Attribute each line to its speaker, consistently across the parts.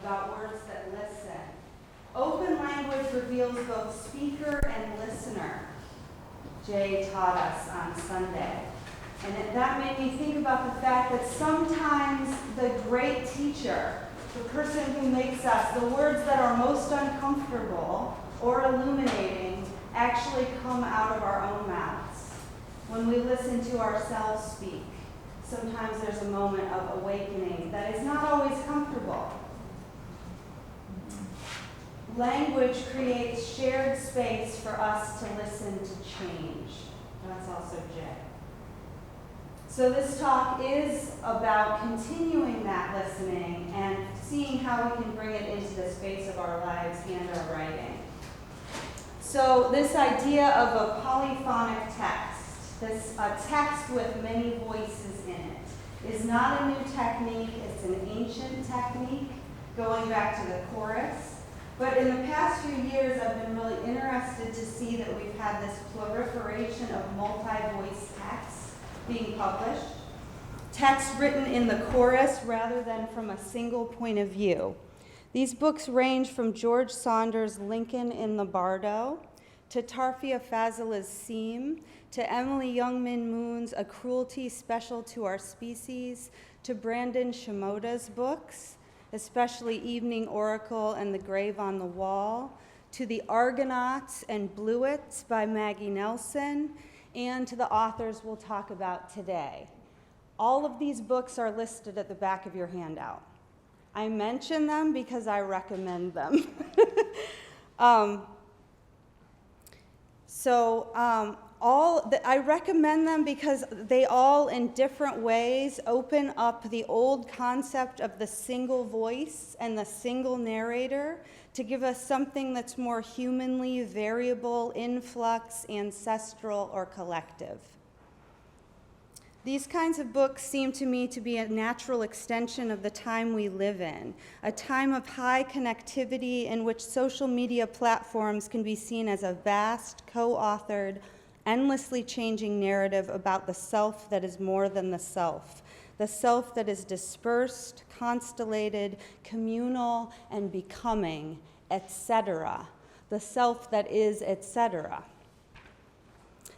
Speaker 1: about words that listen. Open language reveals both speaker and listener, Jay taught us on Sunday. And that made me think about the fact that sometimes the great teacher, the person who makes us, the words that are most uncomfortable or illuminating, actually come out of our own mouths. When we listen to ourselves speak, sometimes there's a moment of awakening that is not always comfortable. Language creates shared space for us to listen to change. That's also Jay. So this talk is about continuing that listening and seeing how we can bring it into the space of our lives and our writing. So this idea of a polyphonic text, a text with many voices in it, is not a new technique. It's an ancient technique going back to the chorus. But in the past few years, I've been really interested to see that we've had this proliferation of multi-voice texts being published. Text written in the chorus rather than from a single point of view. These books range from George Saunders' Lincoln in the Bardo, to Tarfia Fazil's Seam, to Emily Youngman Moon's A Cruelty Special to Our Species, to Brandon Shimoda's books, especially Evening Oracle and The Grave on the Wall, to The Argonauts and Bluets by Maggie Nelson, and to the authors we'll talk about today. All of these books are listed at the back of your handout. I mention them because I recommend them. I recommend them because they all, in different ways, open up the old concept of the single voice and the single narrator to give us something that's more humanly variable, influx, ancestral, or collective. These kinds of books seem to me to be a natural extension of the time we live in, a time of high connectivity in which social media platforms can be seen as a vast, co-authored, endlessly changing narrative about the self that is more than the self that is dispersed, constellated, communal, and becoming, etc., the self that is, etc.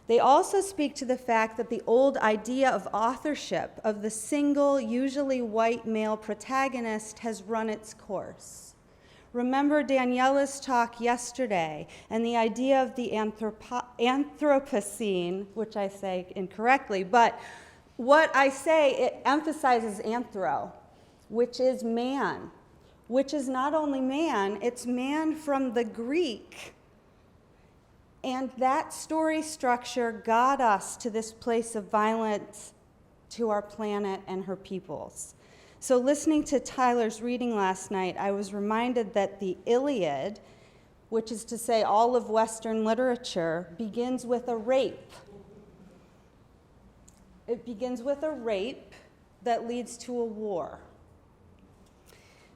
Speaker 1: They also speak to the fact that the old idea of authorship, of the single, usually white male protagonist, has run its course. Remember Daniela's talk yesterday and the idea of the Anthropocene, which I say incorrectly, but what I say, it emphasizes anthro, which is man, which is not only man, it's man from the Greek. And that story structure got us to this place of violence to our planet and her peoples. So listening to Tyler's reading last night, I was reminded that the Iliad, which is to say all of Western literature, begins with a rape. It begins with a rape that leads to a war.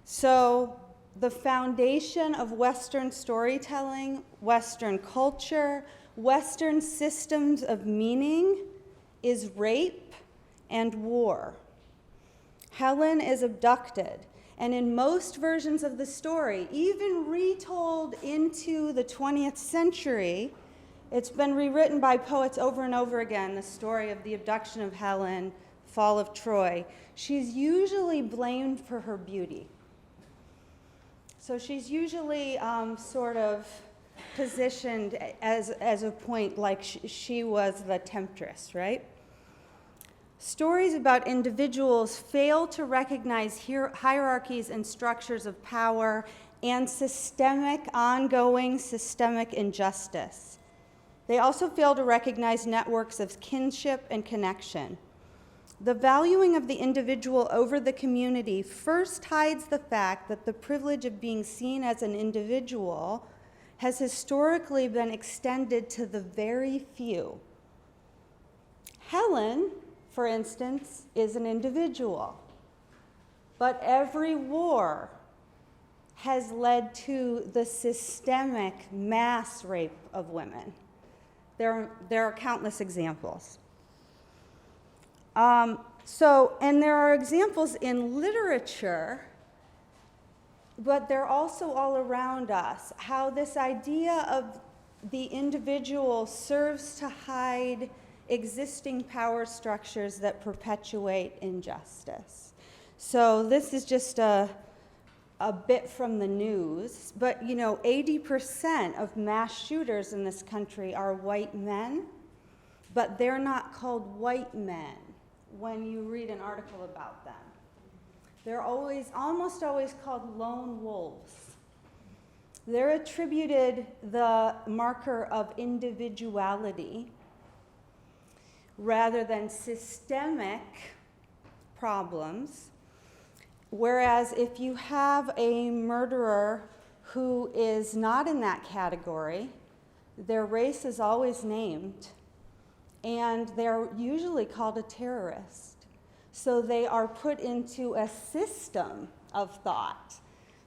Speaker 1: So the foundation of Western storytelling, Western culture, Western systems of meaning is rape and war. Helen is abducted, and in most versions of the story, even retold into the 20th century, it's been rewritten by poets over and over again, the story of the abduction of Helen, fall of Troy. She's usually blamed for her beauty. So she's usually sort of positioned as a point like she was the temptress, right? Stories about individuals fail to recognize hierarchies and structures of power and ongoing systemic injustice. They also fail to recognize networks of kinship and connection. The valuing of the individual over the community first hides the fact that the privilege of being seen as an individual has historically been extended to the very few. Helen, for instance, is an individual, but every war has led to the systemic mass rape of women. There are countless examples. And there are examples in literature but they're also all around us. How this idea of the individual serves to hide existing power structures that perpetuate injustice. So this is just a bit from the news, but 80% of mass shooters in this country are white men, but they're not called white men when you read an article about them. They're almost always called lone wolves. They're attributed the marker of individuality rather than systemic problems. Whereas if you have a murderer who is not in that category, their race is always named, and they're usually called a terrorist. So they are put into a system of thought.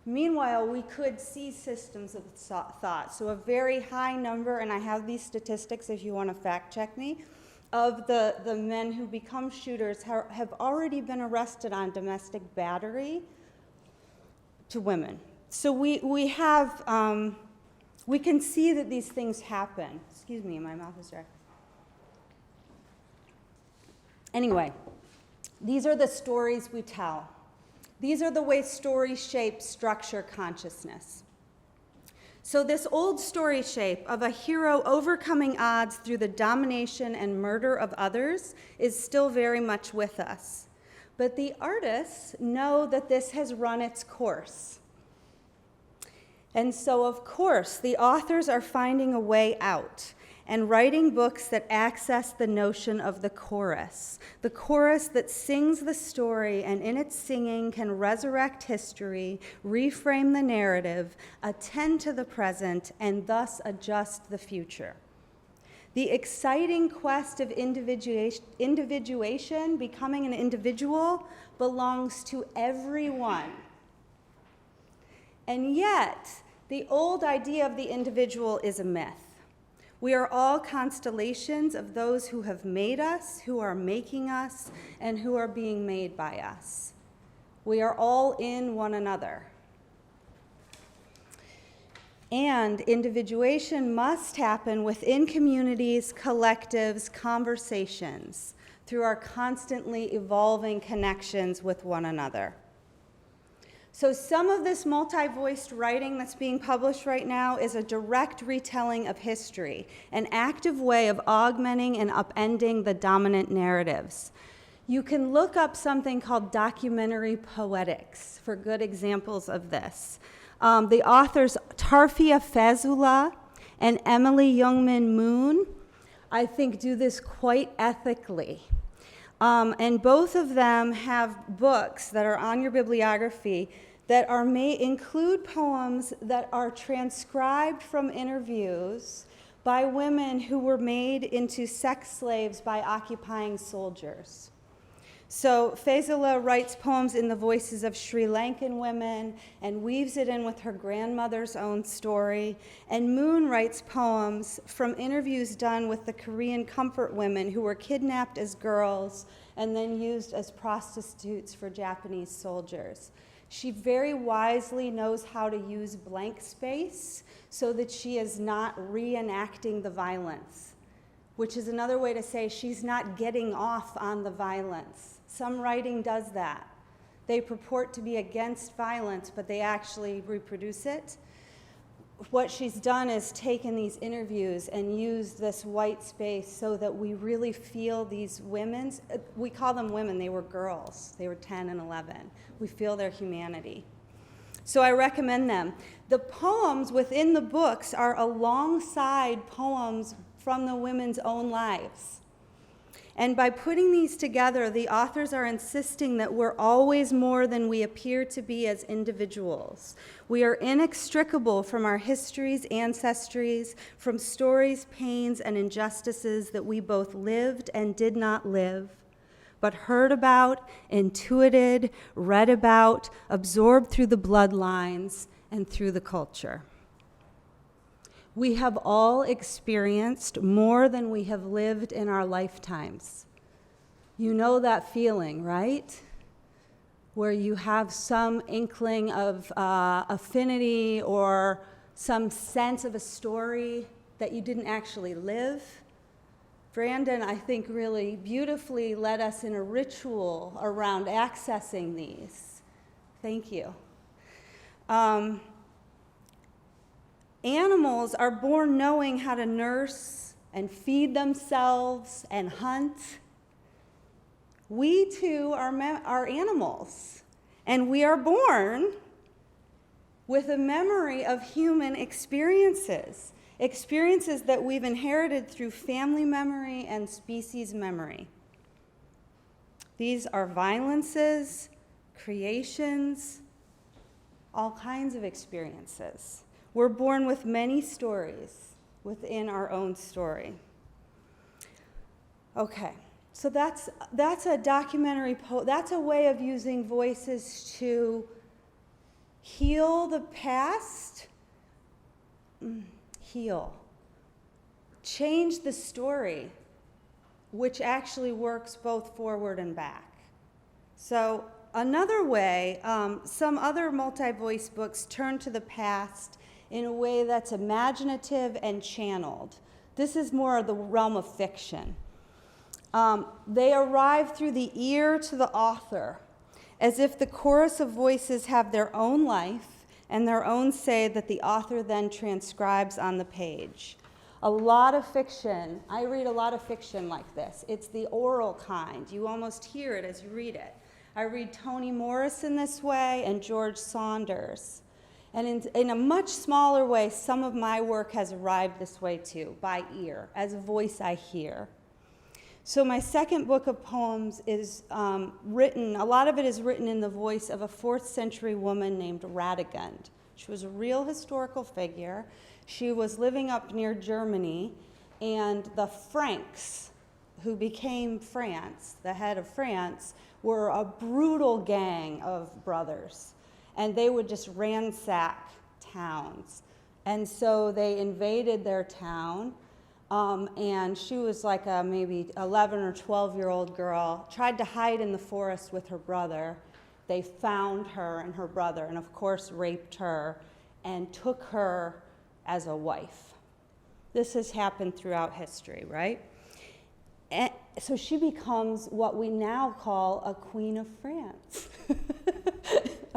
Speaker 1: Meanwhile, we could see systems of thought. So a very high number, and I have these statistics if you want to fact check me, of the men who become shooters have already been arrested on domestic battery to women. So we can see that these things happen. Excuse me, my mouth is dry. Anyway, these are the stories we tell. These are the ways stories shape structure consciousness. So this old story shape of a hero overcoming odds through the domination and murder of others is still very much with us. But the artists know that this has run its course. And so, of course, the authors are finding a way out and writing books that access the notion of the chorus that sings the story and in its singing can resurrect history, reframe the narrative, attend to the present, and thus adjust the future. The exciting quest of individuation, becoming an individual, belongs to everyone. And yet, the old idea of the individual is a myth. We are all constellations of those who have made us, who are making us, and who are being made by us. We are all in one another. And individuation must happen within communities, collectives, conversations, through our constantly evolving connections with one another. So some of this multi-voiced writing that's being published right now is a direct retelling of history, an active way of augmenting and upending the dominant narratives. You can look up something called documentary poetics for good examples of this. The authors Tarfia Fazula and Emily Youngman Moon, I think, do this quite ethically. And both of them have books that are on your bibliography that include poems that are transcribed from interviews by women who were made into sex slaves by occupying soldiers. So Fazula writes poems in the voices of Sri Lankan women and weaves it in with her grandmother's own story. And Moon writes poems from interviews done with the Korean comfort women who were kidnapped as girls and then used as prostitutes for Japanese soldiers. She very wisely knows how to use blank space so that she is not reenacting the violence, which is another way to say she's not getting off on the violence. Some writing does that. They purport to be against violence, but they actually reproduce it. What she's done is taken these interviews and used this white space so that we really feel these women's, we call them women, they were girls. They were 10 and 11. We feel their humanity. So I recommend them. The poems within the books are alongside poems from the women's own lives. And by putting these together, the authors are insisting that we're always more than we appear to be as individuals. We are inextricable from our histories, ancestries, from stories, pains, and injustices that we both lived and did not live, but heard about, intuited, read about, absorbed through the bloodlines and through the culture. We have all experienced more than we have lived in our lifetimes. You know that feeling, right? where you have some inkling of affinity or some sense of a story that you didn't actually live. Brandon, I think, really beautifully led us in a ritual around accessing these. Thank you. Animals are born knowing how to nurse and feed themselves and hunt. We too are animals, and we are born with a memory of human experiences that we've inherited through family memory and species memory. These are violences, creations, all kinds of experiences. We're born with many stories within our own story. Okay, so that's a documentary, that's a way of using voices to heal the past, change the story, which actually works both forward and back. So another way, some other multi-voice books turn to the past in a way that's imaginative and channeled. This is more of the realm of fiction. They arrive through the ear to the author, as if the chorus of voices have their own life and their own say that the author then transcribes on the page. A lot of fiction, I read a lot of fiction like this. It's the oral kind. You almost hear it as you read it. I read Toni Morrison this way and George Saunders. And in a much smaller way, some of my work has arrived this way too, by ear, as a voice I hear. So my second book of poems is written, a lot of it is written in the voice of a 4th century woman named Radegund. She was a real historical figure. She was living up near Germany, and the Franks, who became France, the head of France, were a brutal gang of brothers. And they would just ransack towns. And so they invaded their town, and she was like a maybe 11 or 12-year-old girl, tried to hide in the forest with her brother. They found her and her brother, and of course raped her and took her as a wife. This has happened throughout history, right? And so she becomes what we now call a Queen of France.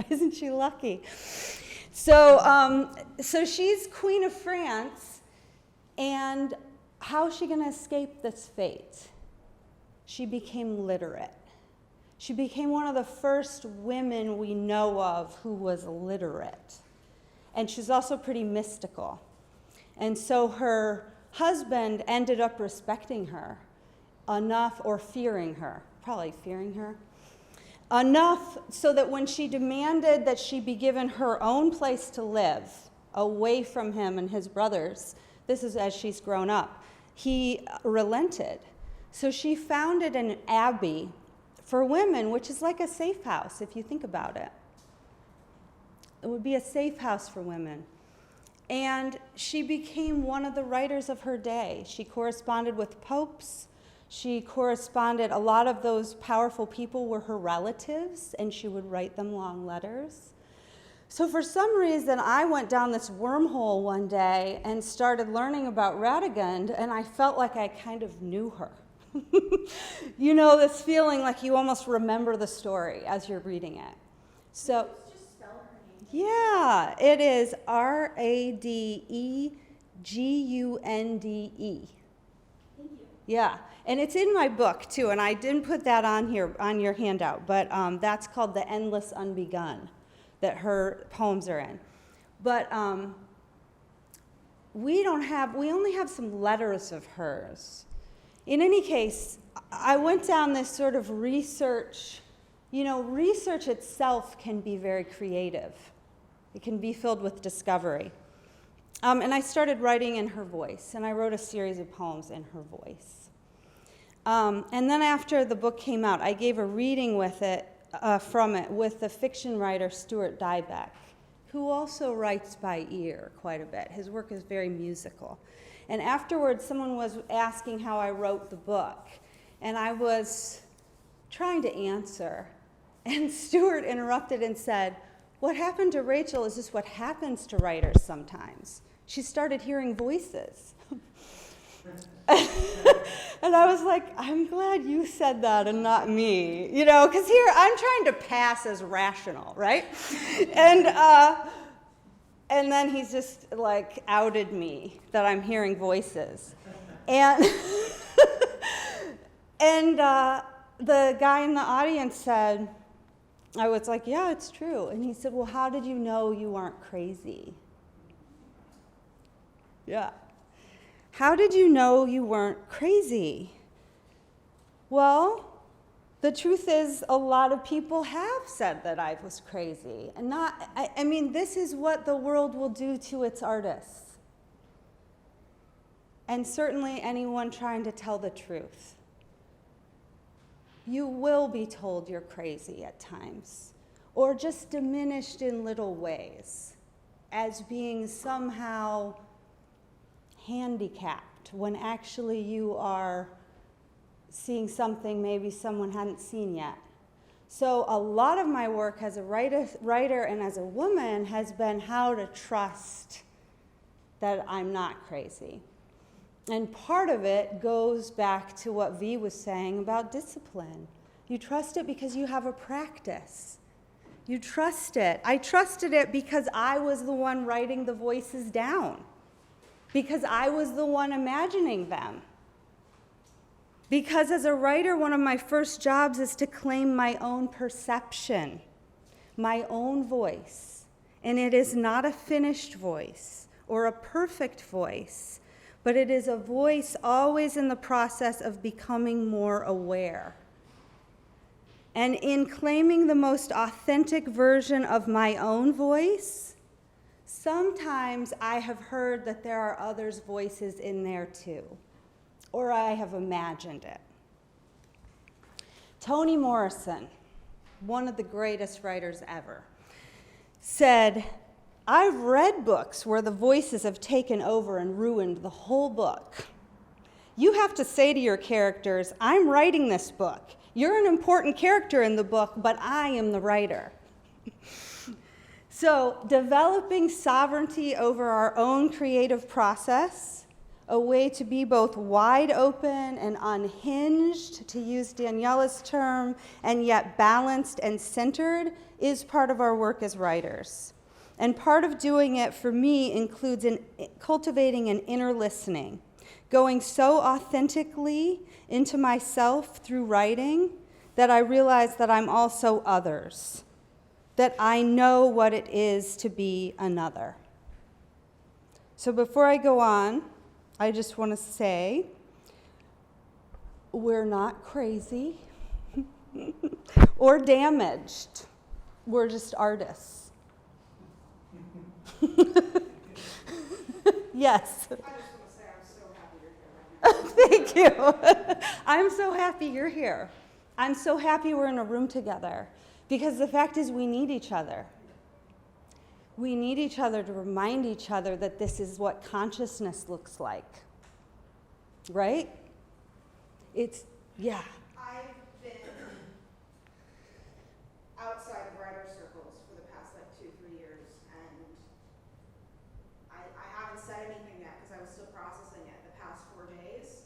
Speaker 1: Isn't she lucky? So she's Queen of France, and how is she going to escape this fate? She became literate. She became one of the first women we know of who was literate. And she's also pretty mystical. And so her husband ended up respecting her enough, or fearing her, probably fearing her, enough so that when she demanded that she be given her own place to live away from him and his brothers, this is as she's grown up, he relented. So she founded an abbey for women, which is like a safe house if you think about it. It would be a safe house for women. And she became one of the writers of her day. She corresponded with popes. She corresponded, a lot of those powerful people were her relatives, and she would write them long letters. So for some reason, I went down this wormhole one day and started learning about Radegund, and I felt like I kind of knew her. You know, this feeling like you almost remember the story as you're reading it. So,
Speaker 2: just spell her name.
Speaker 1: Yeah, it is Radegunde.
Speaker 2: Thank you.
Speaker 1: Yeah, and it's in my book too, and I didn't put that on here on your handout, but that's called The Endless Unbegun, that her poems are in. But we only have some letters of hers. In any case, I went down this sort of research. You know, research itself can be very creative. It can be filled with discovery. And I started writing in her voice, and I wrote a series of poems in her voice. And then after the book came out, I gave a reading with it, from it with the fiction writer Stuart Dybek, who also writes by ear quite a bit. His work is very musical. And afterwards, someone was asking how I wrote the book, and I was trying to answer. And Stuart interrupted and said, "What happened to Rachel is just what happens to writers sometimes. She started hearing voices." And I was like, I'm glad you said that and not me, because here I'm trying to pass as rational, right? And then he's just like outed me that I'm hearing voices. And the guy in the audience said, I was like, yeah, it's true. And he said, well, how did you know you aren't crazy? Yeah. How did you know you weren't crazy? Well, the truth is a lot of people have said that I was crazy. And this is what the world will do to its artists. And certainly anyone trying to tell the truth. You will be told you're crazy at times, or just diminished in little ways as being somehow handicapped when actually you are seeing something maybe someone hadn't seen yet. So a lot of my work as a writer and as a woman has been how to trust that I'm not crazy. And part of it goes back to what V was saying about discipline. You trust it because you have a practice. You trust it. I trusted it because I was the one writing the voices down. Because I was the one imagining them. Because as a writer, one of my first jobs is to claim my own perception, my own voice. And it is not a finished voice or a perfect voice, but it is a voice always in the process of becoming more aware. And in claiming the most authentic version of my own voice, sometimes I have heard that there are others' voices in there too, or I have imagined it. Toni Morrison, one of the greatest writers ever, said, I've read books where the voices have taken over and ruined the whole book. You have to say to your characters, I'm writing this book. You're an important character in the book, but I am the writer. So, developing sovereignty over our own creative process, a way to be both wide open and unhinged, to use Daniela's term, and yet balanced and centered, is part of our work as writers. And part of doing it for me includes cultivating an inner listening, going so authentically into myself through writing that I realize that I'm also others, that I know what it is to be another. So before I go on, I just want to say, we're not crazy or damaged. We're just artists. Yes. I just want to say I'm so happy you're here. Thank you. I'm so happy you're here. I'm so happy we're in a room together, because the fact is we need each other. We need each other to remind each other that this is what consciousness looks like. Right? Yeah.
Speaker 3: I've been outside of writer circles for the past 2-3 years, and I haven't said anything yet because I was still processing it. The past 4 days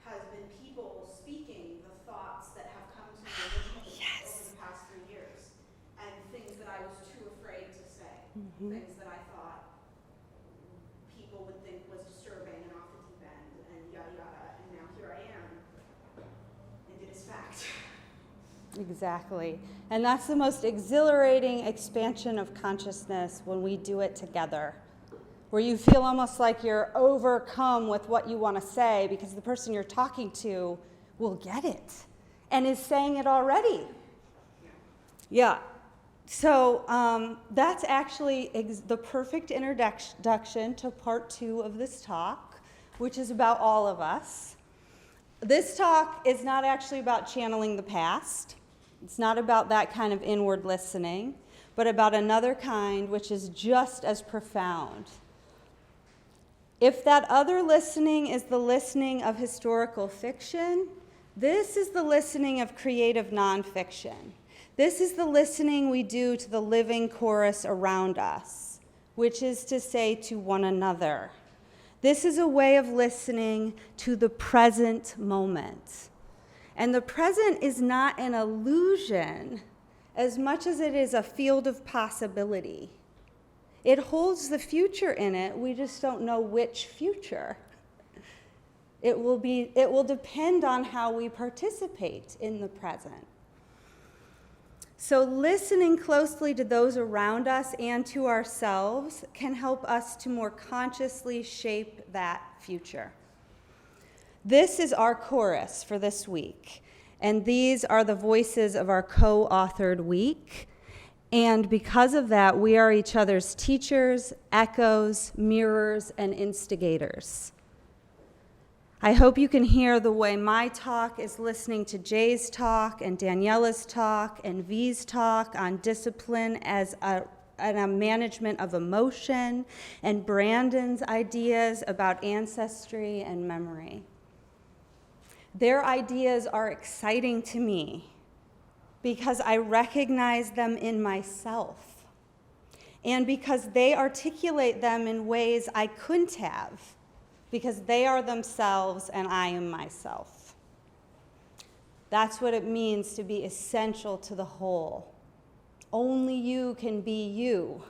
Speaker 3: has been people speaking the thoughts that have come to me originally over the past 3 years, and things that I was too afraid to say, things that I thought people would think was disturbing and off the deep end and yada yada, and now here I am, and it is fact.
Speaker 1: Exactly. And that's the most exhilarating expansion of consciousness when we do it together, where you feel almost like you're overcome with what you want to say because the person you're talking to will get it and is saying it already. Yeah. So that's actually the perfect introduction to part 2 of this talk, which is about all of us. This talk is not actually about channeling the past. It's not about that kind of inward listening, but about another kind which is just as profound. If that other listening is the listening of historical fiction, this is the listening of creative nonfiction. This is the listening we do to the living chorus around us, which is to say to one another. This is a way of listening to the present moment. And the present is not an illusion as much as it is a field of possibility. It holds the future in it, we just don't know which future. It will depend on how we participate in the present. So listening closely to those around us and to ourselves can help us to more consciously shape that future. This is our chorus for this week, and these are the voices of our co-authored week. And because of that, we are each other's teachers, echoes, mirrors, and instigators. I hope you can hear the way my talk is listening to Jay's talk and Daniela's talk and V's talk on discipline as a management of emotion, and Brandon's ideas about ancestry and memory. Their ideas are exciting to me because I recognize them in myself, and because they articulate them in ways I couldn't have, because they are themselves and I am myself. That's what it means to be essential to the whole. Only you can be you,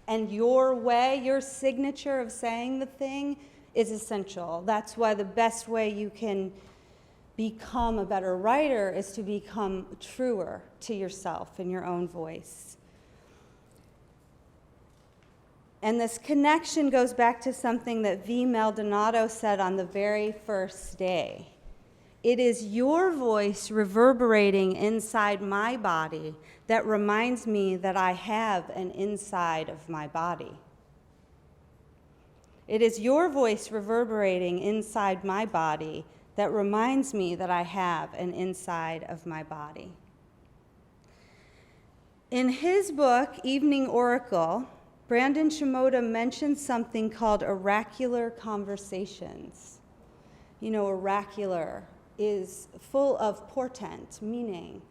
Speaker 1: and your way, your signature of saying the thing is essential. That's why the best way you can become a better writer is to become truer to yourself in your own voice. And this connection goes back to something that V. Maldonado said on the very first day. It is your voice reverberating inside my body that reminds me that I have an inside of my body. It is your voice reverberating inside my body that reminds me that I have an inside of my body. In his book, Evening Oracle, Brandon Shimoda mentions something called oracular conversations. You know, oracular is full of portent, meaning.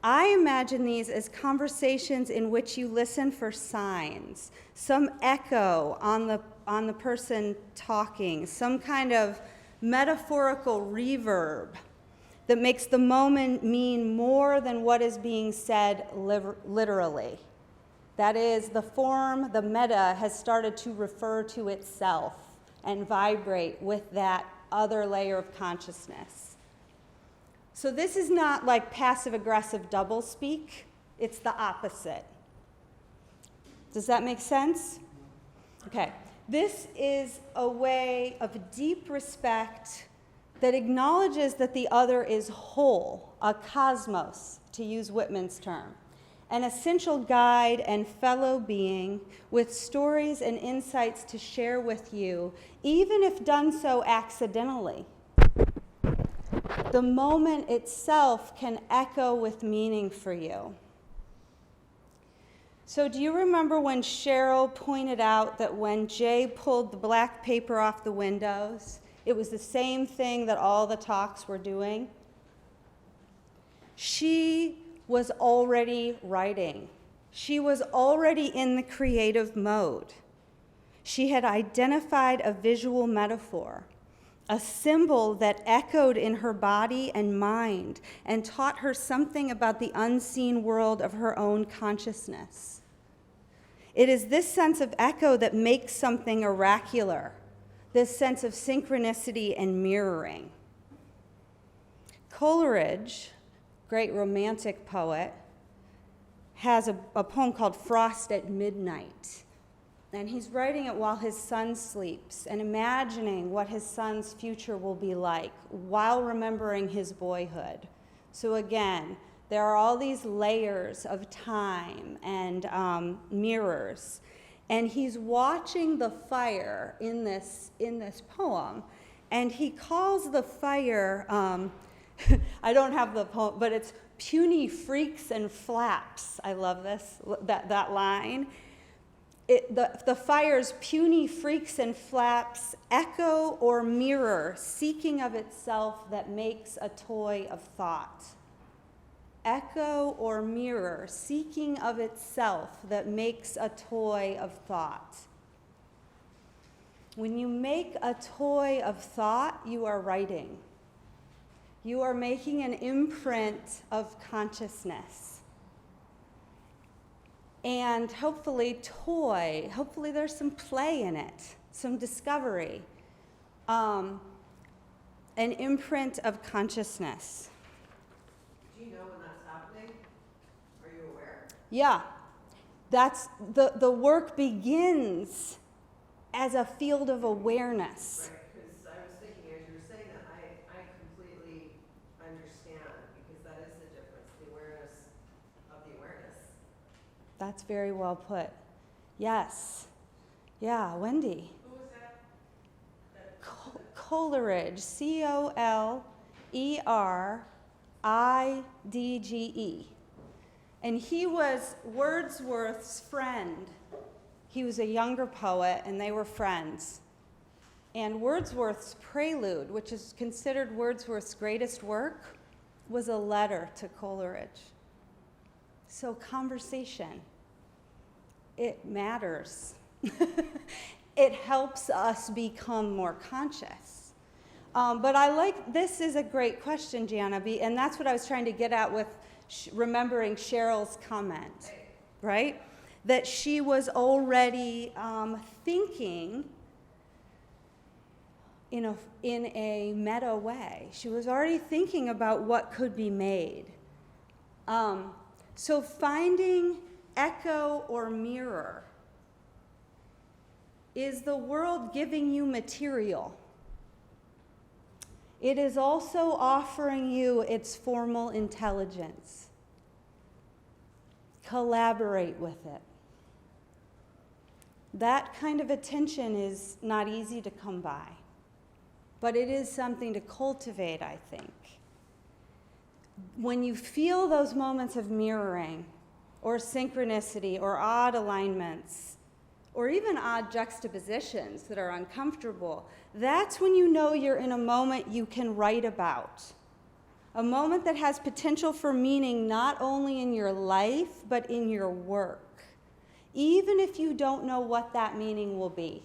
Speaker 1: I imagine these as conversations in which you listen for signs, some echo on the person talking, some kind of metaphorical reverb that makes the moment mean more than what is being said literally. That is, the form, the meta, has started to refer to itself and vibrate with that other layer of consciousness. So this is not like passive-aggressive doublespeak. It's the opposite. Does that make sense? Okay. This is a way of deep respect that acknowledges that the other is whole, a cosmos, to use Whitman's term, an essential guide and fellow being with stories and insights to share with you, even if done so accidentally. The moment itself can echo with meaning for you. So do you remember when Cheryl pointed out that when Jay pulled the black paper off the windows, it was the same thing that all the talks were doing? She was already writing. She was already in the creative mode. She had identified a visual metaphor, a symbol that echoed in her body and mind and taught her something about the unseen world of her own consciousness. It is this sense of echo that makes something oracular, this sense of synchronicity and mirroring. Coleridge, great romantic poet, has a poem called Frost at Midnight. And he's writing it while his son sleeps and imagining what his son's future will be like while remembering his boyhood. So again, there are all these layers of time and mirrors. And he's watching the fire in this poem. And he calls the fire, I don't have the poem, but it's puny freaks and flaps. I love this, that line. The fire's puny freaks and flaps echo or mirror, seeking of itself that makes a toy of thought. echo or mirror, seeking of itself, that makes a toy of thought. When you make a toy of thought, you are writing. You are making an imprint of consciousness. And hopefully there's some play in it, some discovery, an imprint of consciousness.
Speaker 4: Do you know when that's happening? Are you aware?
Speaker 1: Yeah, that's the work begins as a field of awareness.
Speaker 4: Right, because I was thinking as you were saying that, I completely understand, because that is the difference, the awareness of the awareness.
Speaker 1: That's very well put. Yes. Yeah, Wendy.
Speaker 4: Who was that?
Speaker 1: Coleridge, Coleridge. And he was Wordsworth's friend. He was a younger poet, and they were friends. And Wordsworth's Prelude, which is considered Wordsworth's greatest work, was a letter to Coleridge. So conversation, it matters. It helps us become more conscious. But this is a great question, Gianna, and that's what I was trying to get at with remembering Cheryl's comment, right? That she was already thinking in a meta way. She was already thinking about what could be made. So finding echo or mirror. Is the world giving you material? It is also offering you its formal intelligence. Collaborate with it. That kind of attention is not easy to come by, but it is something to cultivate, I think. When you feel those moments of mirroring, or synchronicity, or odd alignments, or even odd juxtapositions that are uncomfortable, that's when you know you're in a moment you can write about. A moment that has potential for meaning not only in your life, but in your work. Even if you don't know what that meaning will be,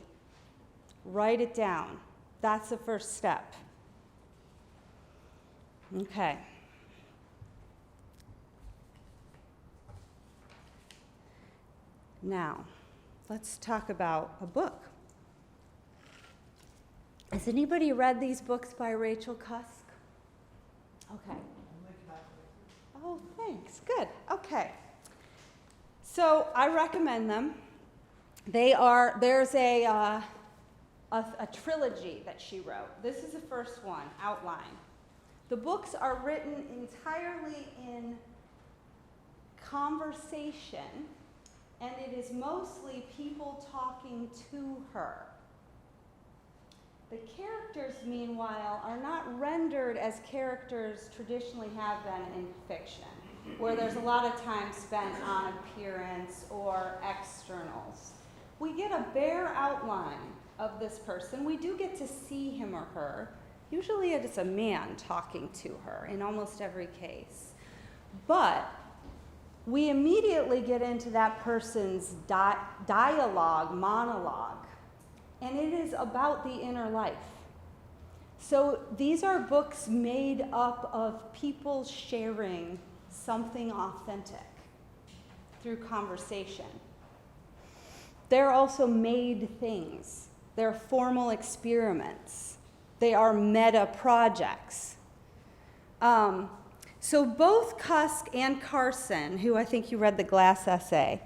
Speaker 1: write it down. That's the first step. Okay. Now, let's talk about a book. Has anybody read these books by Rachel Cusk? Okay. Oh, thanks. Good. Okay. So I recommend them. There's a trilogy that she wrote. This is the first one, Outline. The books are written entirely in conversation, and it is mostly people talking to her. The characters, meanwhile, are not rendered as characters traditionally have been in fiction, where there's a lot of time spent on appearance or externals. We get a bare outline of this person. We do get to see him or her. Usually it is a man talking to her in almost every case. But we immediately get into that person's dialogue, monologue, and it is about the inner life. So these are books made up of people sharing something authentic through conversation. They're also made things. They're formal experiments. They are meta projects. So both Cusk and Carson, who I think you read the Glass essay,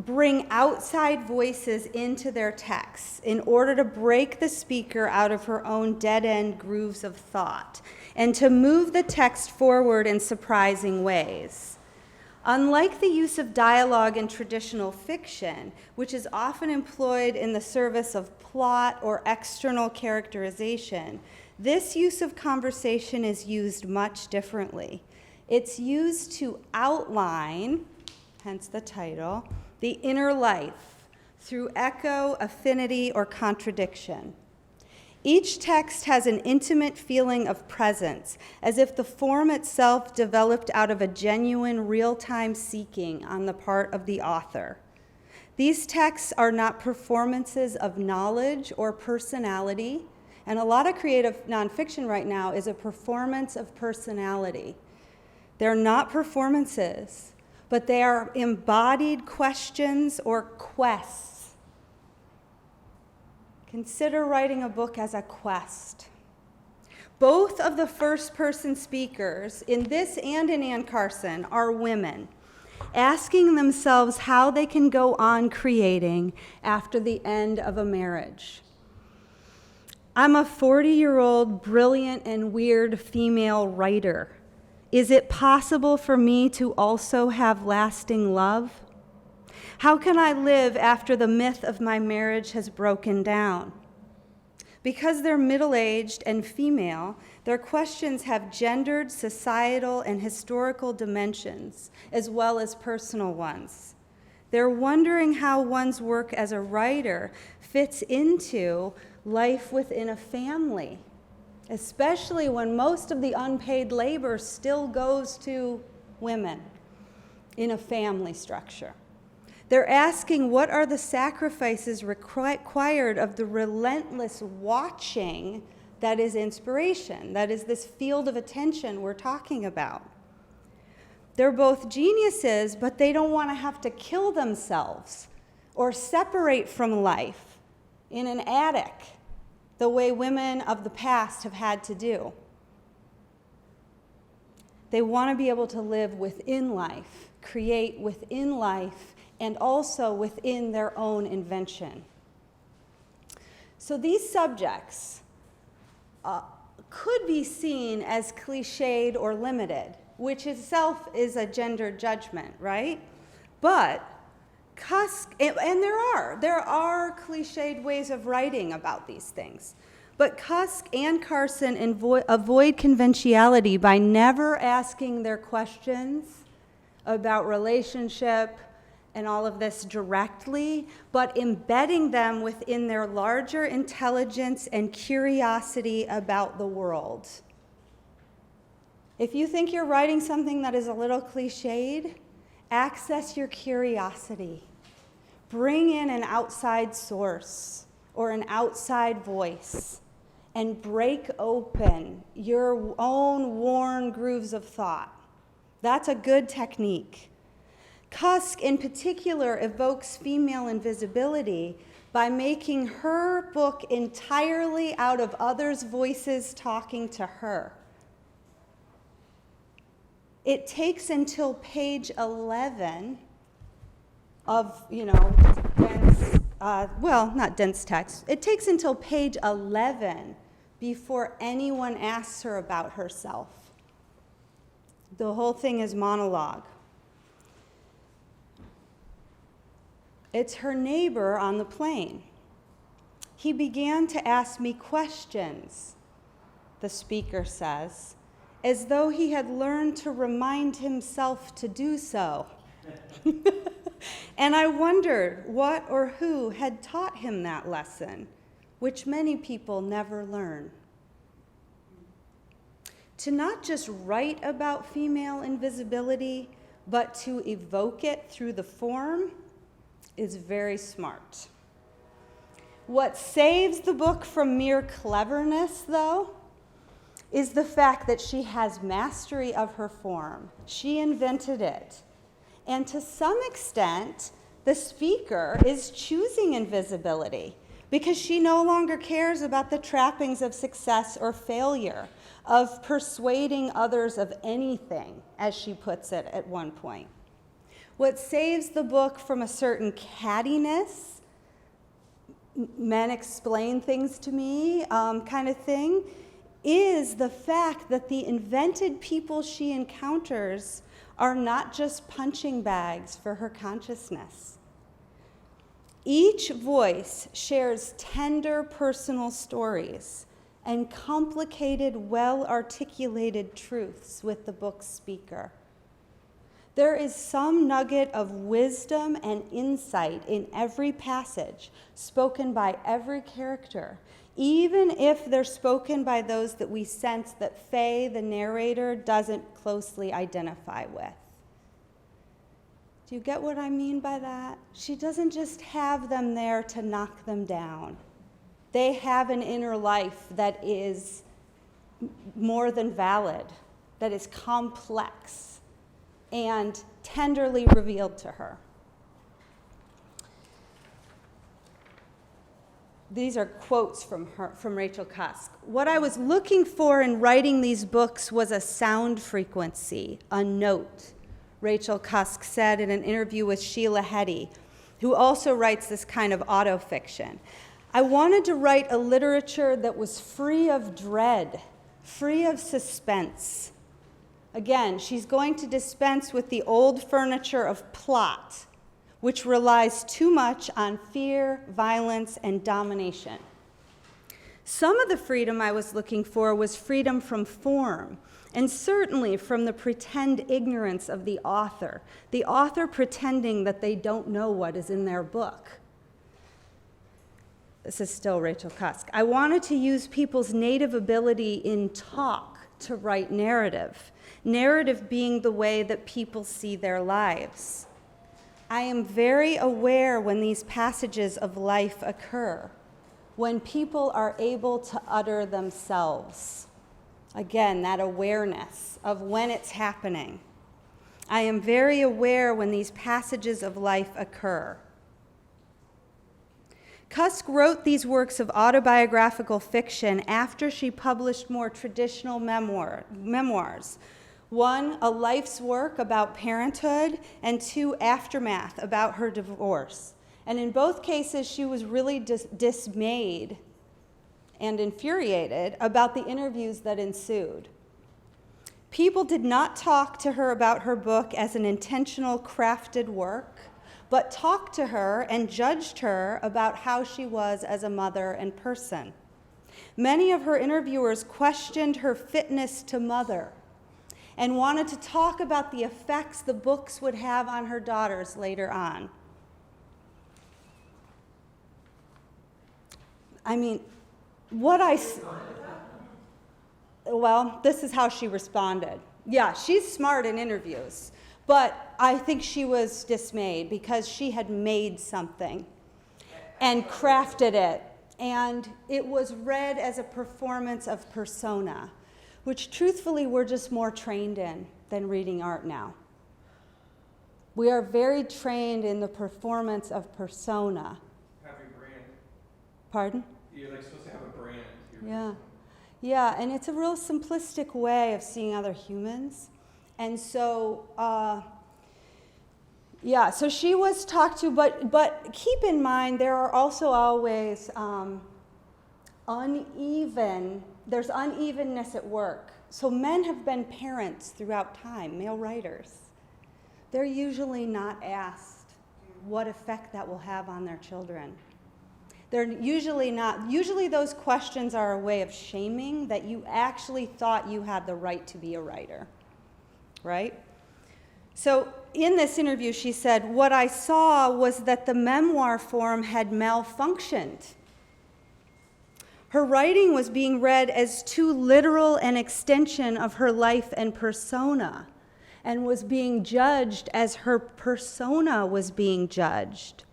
Speaker 1: bring outside voices into their texts in order to break the speaker out of her own dead-end grooves of thought and to move the text forward in surprising ways. Unlike the use of dialogue in traditional fiction, which is often employed in the service of plot or external characterization, this use of conversation is used much differently. It's used to outline, hence the title, the inner life through echo, affinity, or contradiction. Each text has an intimate feeling of presence, as if the form itself developed out of a genuine real-time seeking on the part of the author. These texts are not performances of knowledge or personality, and a lot of creative nonfiction right now is a performance of personality. They're not performances, but they are embodied questions or quests. Consider writing a book as a quest. Both of the first-person speakers, in this and in Anne Carson, are women, asking themselves how they can go on creating after the end of a marriage. I'm a 40-year-old, brilliant and weird female writer. Is it possible for me to also have lasting love? How can I live after the myth of my marriage has broken down? Because they're middle-aged and female, their questions have gendered, societal, and historical dimensions, as well as personal ones. They're wondering how one's work as a writer fits into life within a family, especially when most of the unpaid labor still goes to women in a family structure. They're asking, what are the sacrifices required of the relentless watching that is inspiration, that is this field of attention we're talking about? They're both geniuses, but they don't want to have to kill themselves or separate from life in an attic the way women of the past have had to do. They want to be able to live within life, create within life, and also within their own invention. So these subjects could be seen as cliched or limited, which itself is a gender judgment, right? But and there are cliched ways of writing about these things. But Cusk and Carson avoid conventionality by never asking their questions about relationship and all of this directly, but embedding them within their larger intelligence and curiosity about the world. If you think you're writing something that is a little cliched, access your curiosity. Bring in an outside source or an outside voice and break open your own worn grooves of thought. That's a good technique. Cusk, in particular, evokes female invisibility by making her book entirely out of others' voices talking to her. It takes until page 11 of, dense, not dense text. It takes until page 11 before anyone asks her about herself. The whole thing is monologue. It's her neighbor on the plane. He began to ask me questions, the speaker says, as though he had learned to remind himself to do so. And I wondered what or who had taught him that lesson, which many people never learn. To not just write about female invisibility, but to evoke it through the form is very smart. What saves the book from mere cleverness, though, is the fact that she has mastery of her form. She invented it. And to some extent, the speaker is choosing invisibility because she no longer cares about the trappings of success or failure, of persuading others of anything, as she puts it at one point. What saves the book from a certain cattiness, men explain things to me kind of thing, is the fact that the invented people she encounters are not just punching bags for her consciousness. Each voice shares tender personal stories and complicated, well-articulated truths with the book's speaker. There is some nugget of wisdom and insight in every passage spoken by every character, even if they're spoken by those that we sense that Faye, the narrator, doesn't closely identify with. Do you get what I mean by that? She doesn't just have them there to knock them down. They have an inner life that is more than valid, that is complex and tenderly revealed to her. These are quotes from Rachel Cusk. What I was looking for in writing these books was a sound frequency, a note, Rachel Cusk said in an interview with Sheila Heti, who also writes this kind of autofiction. I wanted to write a literature that was free of dread, free of suspense. Again, she's going to dispense with the old furniture of plot, which relies too much on fear, violence, and domination. Some of the freedom I was looking for was freedom from form, and certainly from the pretend ignorance of the author pretending that they don't know what is in their book. This is still Rachel Cusk. I wanted to use people's native ability in talk to write narrative, narrative being the way that people see their lives. I am very aware when these passages of life occur, when people are able to utter themselves. Again, that awareness of when it's happening. I am very aware when these passages of life occur. Cusk wrote these works of autobiographical fiction after she published more traditional memoirs. 1, a life's work about parenthood, and 2, aftermath about her divorce. And in both cases, she was really dismayed and infuriated about the interviews that ensued. People did not talk to her about her book as an intentional, crafted work, but talked to her and judged her about how she was as a mother and person. Many of her interviewers questioned her fitness to mother and wanted to talk about the effects the books would have on her daughters later on. I mean, well, this is how she responded. Yeah, she's smart in interviews, but I think she was dismayed because she had made something and crafted it, and it was read as a performance of persona, which truthfully we're just more trained in than reading art now. We are very trained in the performance of persona.
Speaker 5: Having brand.
Speaker 1: Pardon?
Speaker 5: You're like supposed to have a brand.
Speaker 1: Yeah. Yeah, and it's a real simplistic way of seeing other humans. And so, so she was talked to, but keep in mind there are also always there's unevenness at work. So men have been parents throughout time, male writers. They're usually not asked what effect that will have on their children. They're usually not, usually those questions are a way of shaming that you actually thought you had the right to be a writer, right? So in this interview, she said, what I saw was that the memoir form had malfunctioned. Her writing was being read as too literal an extension of her life and persona, and was being judged as her persona was being judged.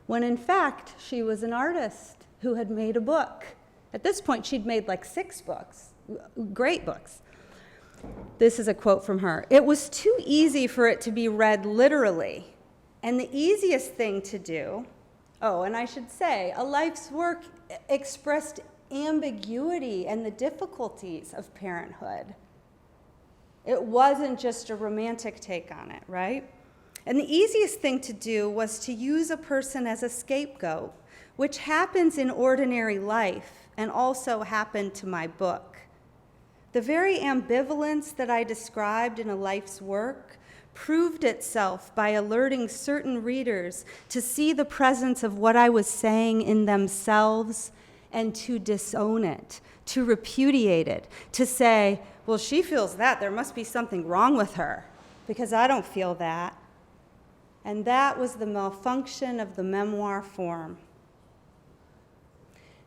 Speaker 1: When in fact, she was an artist who had made a book. At this point, she'd made like 6 books, great books. This is a quote from her. It was too easy for it to be read literally. And the easiest thing to do, and I should say, a life's work expressed ambiguity and the difficulties of parenthood. It wasn't just a romantic take on it, right? And the easiest thing to do was to use a person as a scapegoat, which happens in ordinary life and also happened to my book. The very ambivalence that I described in a life's work proved itself by alerting certain readers to see the presence of what I was saying in themselves and to disown it, to repudiate it, to say, well, she feels that, there must be something wrong with her, because I don't feel that. And that was the malfunction of the memoir form.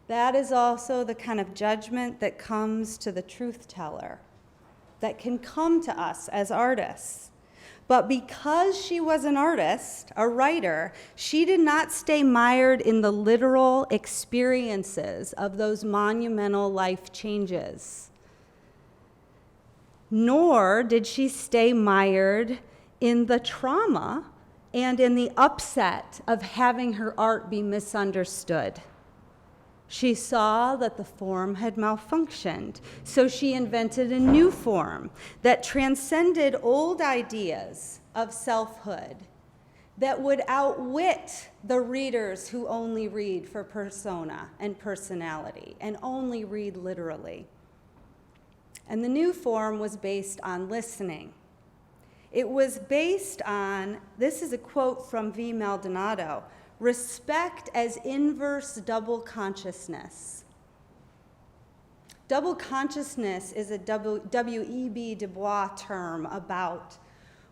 Speaker 1: That is also the kind of judgment that comes to the truth teller, that can come to us as artists. But because she was an artist, a writer, she did not stay mired in the literal experiences of those monumental life changes. Nor did she stay mired in the trauma and in the upset of having her art be misunderstood. She saw that the form had malfunctioned, so she invented a new form that transcended old ideas of selfhood, that would outwit the readers who only read for persona and personality and only read literally. And the new form was based on listening. It was based on, this is a quote from V. Maldonado, respect as inverse double consciousness. Double consciousness is a W.E.B. Du Bois term about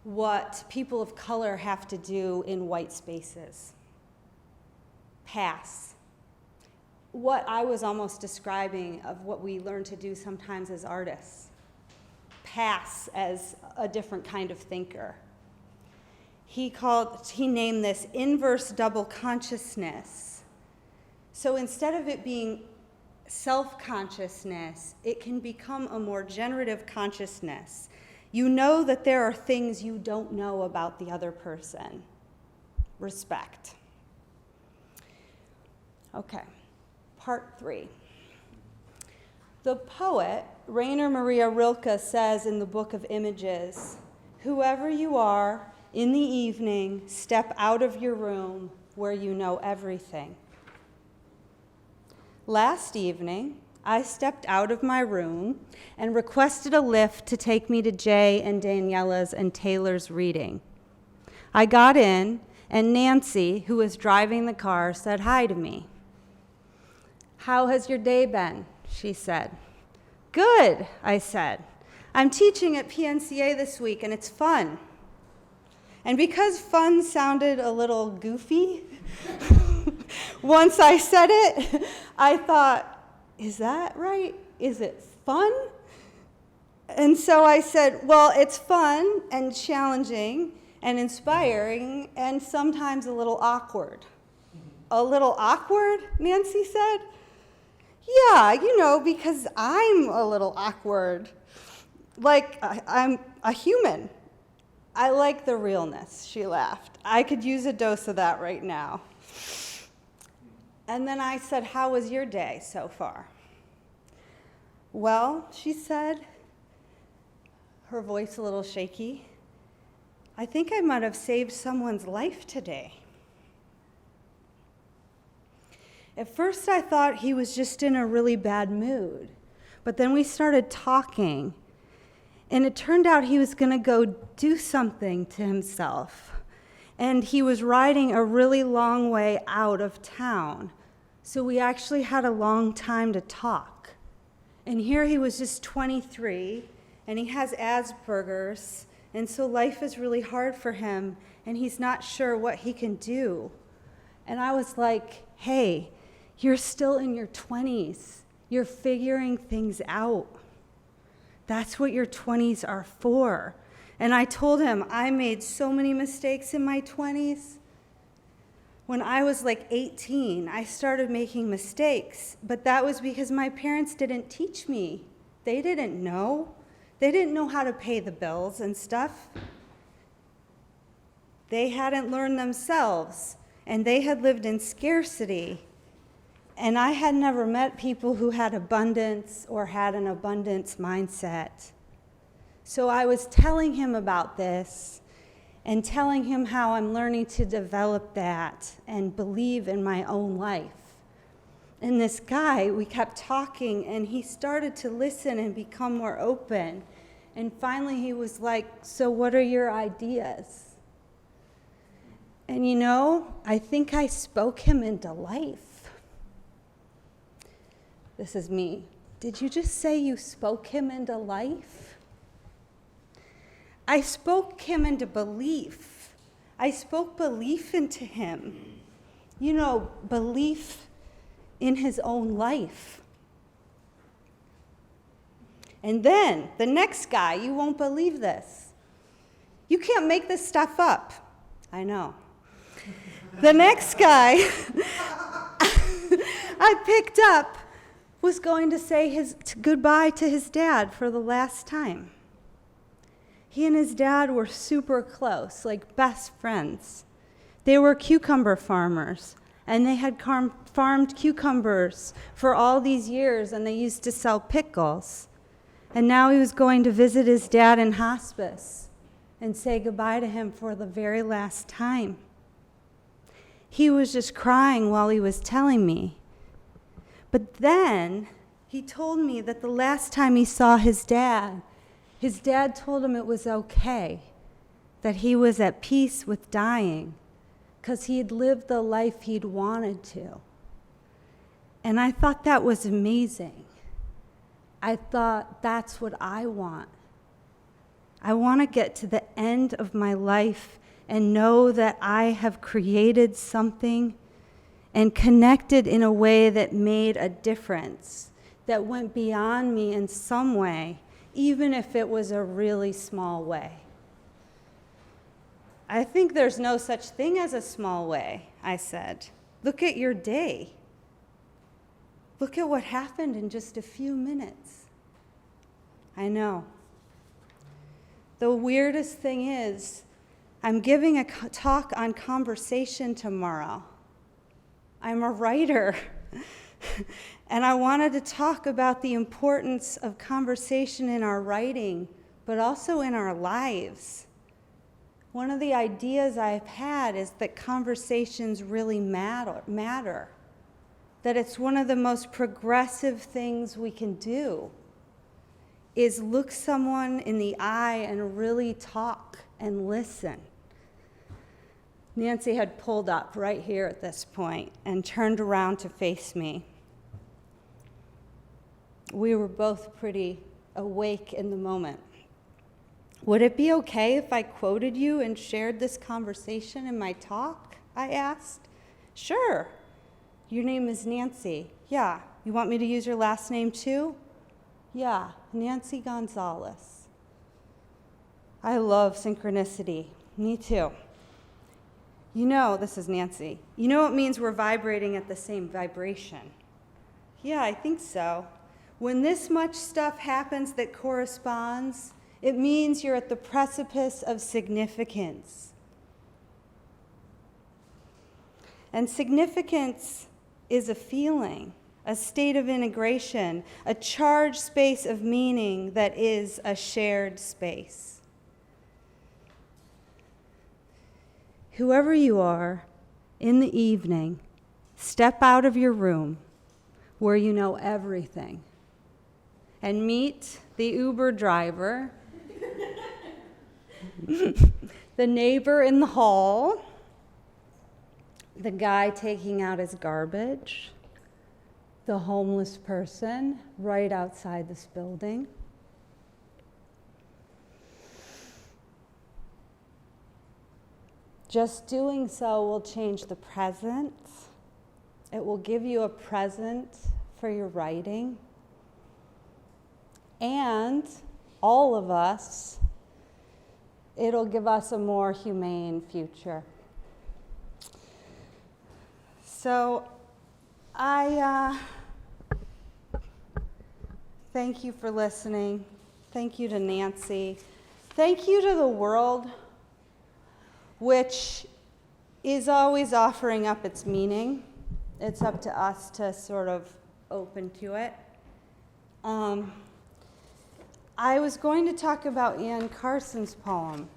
Speaker 1: what people of color have to do in white spaces. Pass. What I was almost describing of what we learn to do sometimes as artists. Pass as a different kind of thinker. He named this inverse double consciousness. So instead of it being self-consciousness, it can become a more generative consciousness. You know that there are things you don't know about the other person. Respect. Okay, part 3. The poet, Rainer Maria Rilke, says in the Book of Images, "Whoever you are, in the evening, step out of your room where you know everything." Last evening, I stepped out of my room and requested a lift to take me to Jay and Daniela's and Taylor's reading. I got in, and Nancy, who was driving the car, said hi to me. "How has your day been?" she said. "Good," I said. "I'm teaching at PNCA this week, and it's fun." And because fun sounded a little goofy, once I said it, I thought, is that right? Is it fun? And so I said, well, it's fun and challenging and inspiring and sometimes a little awkward. A little awkward, Nancy said. Yeah, because I'm a little awkward. Like, I'm a human. I like the realness, she laughed. I could use a dose of that right now. And then I said, how was your day so far? Well, she said, her voice a little shaky, I think I might have saved someone's life today. At first I thought he was just in a really bad mood, but then we started talking. And it turned out he was going to go do something to himself. And he was riding a really long way out of town. So we actually had a long time to talk. And here he was just 23, and he has Asperger's, and so life is really hard for him, and he's not sure what he can do. And I was like, hey, you're still in your 20s. You're figuring things out. That's what your 20s are for. And I told him I made so many mistakes in my 20s. When I was like 18, I started making mistakes, but that was because my parents didn't teach me. They didn't know. They didn't know how to pay the bills and stuff. They hadn't learned themselves, and they had lived in scarcity. And I had never met people who had abundance or had an abundance mindset. So I was telling him about this and telling him how I'm learning to develop that and believe in my own life. And this guy, we kept talking, and he started to listen and become more open. And finally he was like, so what are your ideas? And I think I spoke him into life. This is me. Did you just say you spoke him into life? I spoke him into belief. I spoke belief into him. Belief in his own life. And then the next guy, you won't believe this. You can't make this stuff up. I know. The next guy I picked up was going to say his goodbye to his dad for the last time. He and his dad were super close, like best friends. They were cucumber farmers, and they had farmed cucumbers for all these years, and they used to sell pickles. And now he was going to visit his dad in hospice and say goodbye to him for the very last time. He was just crying while he was telling me. But then he told me that the last time he saw his dad told him it was okay, that he was at peace with dying because he had lived the life he'd wanted to. And I thought that was amazing. I thought, that's what I want. I want to get to the end of my life and know that I have created something and connected in a way that made a difference, that went beyond me in some way, even if it was a really small way. I think there's no such thing as a small way, I said. Look at your day. Look at what happened in just a few minutes. I know. The weirdest thing is, I'm giving a talk on conversation tomorrow. I'm a writer, and I wanted to talk about the importance of conversation in our writing, but also in our lives. One of the ideas I've had is that conversations really matter, that it's one of the most progressive things we can do, is look someone in the eye and really talk and listen. Nancy had pulled up right here at this point and turned around to face me. We were both pretty awake in the moment. Would it be okay if I quoted you and shared this conversation in my talk? I asked. Sure. Your name is Nancy. Yeah. You want me to use your last name too? Yeah, Nancy Gonzalez. I love synchronicity. Me too. You know, this is Nancy. You know it means we're vibrating at the same vibration. Yeah, I think so. When this much stuff happens that corresponds, it means you're at the precipice of significance. And significance is a feeling, a state of integration, a charged space of meaning that is a shared space. Whoever you are, in the evening, step out of your room where you know everything and meet the Uber driver, the neighbor in the hall, the guy taking out his garbage, the homeless person right outside this building. Just doing so will change the present. It will give you a present for your writing. And all of us, it'll give us a more humane future. So I thank you for listening. Thank you to Nancy. Thank you to the world, which is always offering up its meaning. It's up to us to sort of open to it. I was going to talk about Anne Carson's poem,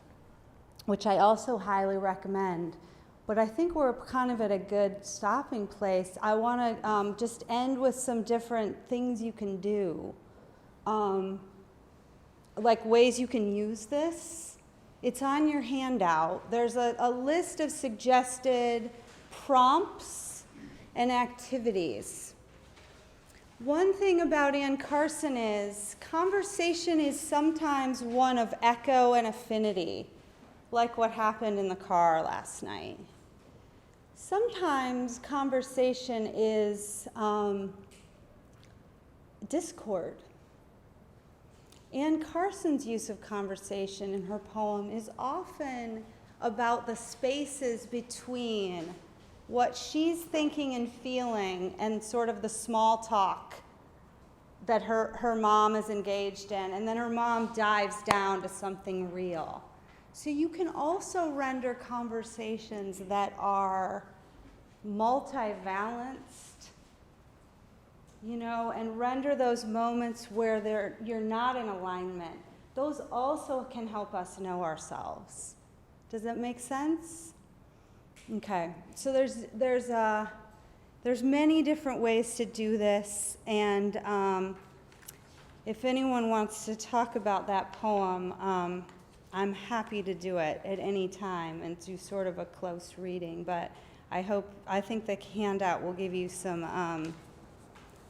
Speaker 1: which I also highly recommend, but I think we're kind of at a good stopping place. I want to just end with some different things you can do, like ways you can use this. It's on your handout. There's a list of suggested prompts and activities. One thing about Anne Carson is conversation is sometimes one of echo and affinity, like what happened in the car last night. Sometimes conversation is discord. Anne Carson's use of conversation in her poem is often about the spaces between what she's thinking and feeling and sort of the small talk that her mom is engaged in, and then her mom dives down to something real. So you can also render conversations that are multivalenced, and render those moments where you're not in alignment. Those also can help us know ourselves. Does that make sense? Okay, so there's many different ways to do this, and if anyone wants to talk about that poem, I'm happy to do it at any time and do sort of a close reading, but I think the handout will give you some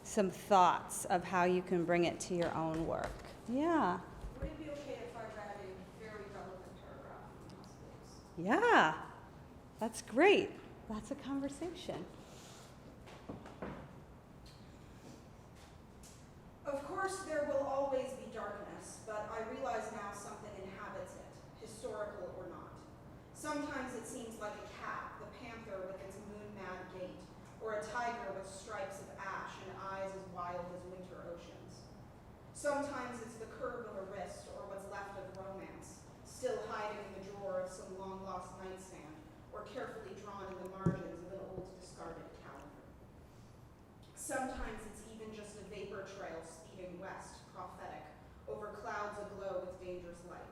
Speaker 1: thoughts of how you can bring it to your own work. Yeah.
Speaker 3: Would it be okay if I read a very relevant paragraph from Hospitals?
Speaker 1: Yeah. That's great. That's a conversation.
Speaker 3: Of course, there will always be darkness, but I realize now something inhabits it, historical or not. Sometimes it seems like a cat, the panther with its moon-mad gait, or a tiger with stripes of ash and eyes as wild as winter oceans. Sometimes it's the curve of a wrist or what's left of romance, still hiding in the drawer of some long-lost nightstand, or carefully drawn in the margins of an old discarded calendar. Sometimes it's even just a vapor trail speeding west, prophetic, over clouds aglow with dangerous light.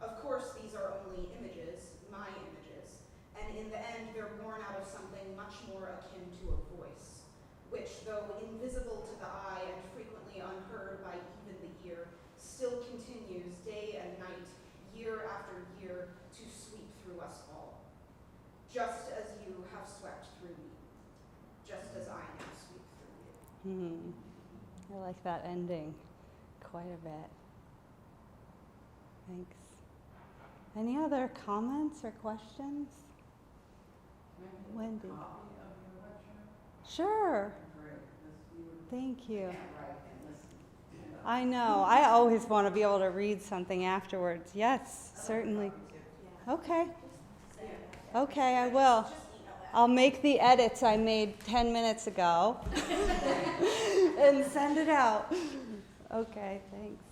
Speaker 3: Of course, these are only images, my images, and in the end, they're born out of something much more akin to a voice, which, though invisible to the eye and frequently unheard by even the ear, still continues day and night, year after year, to sweep through us all. Just as you have swept through me, just as I now sweep through you.
Speaker 1: I like that ending quite a bit. Thanks. Any other comments or questions? Wendy. Sure. Thank you. I know. I always want to be able to read something afterwards. Yes, certainly. Okay. Okay, I will. I'll make the edits I made 10 minutes ago and send it out. Okay, thanks.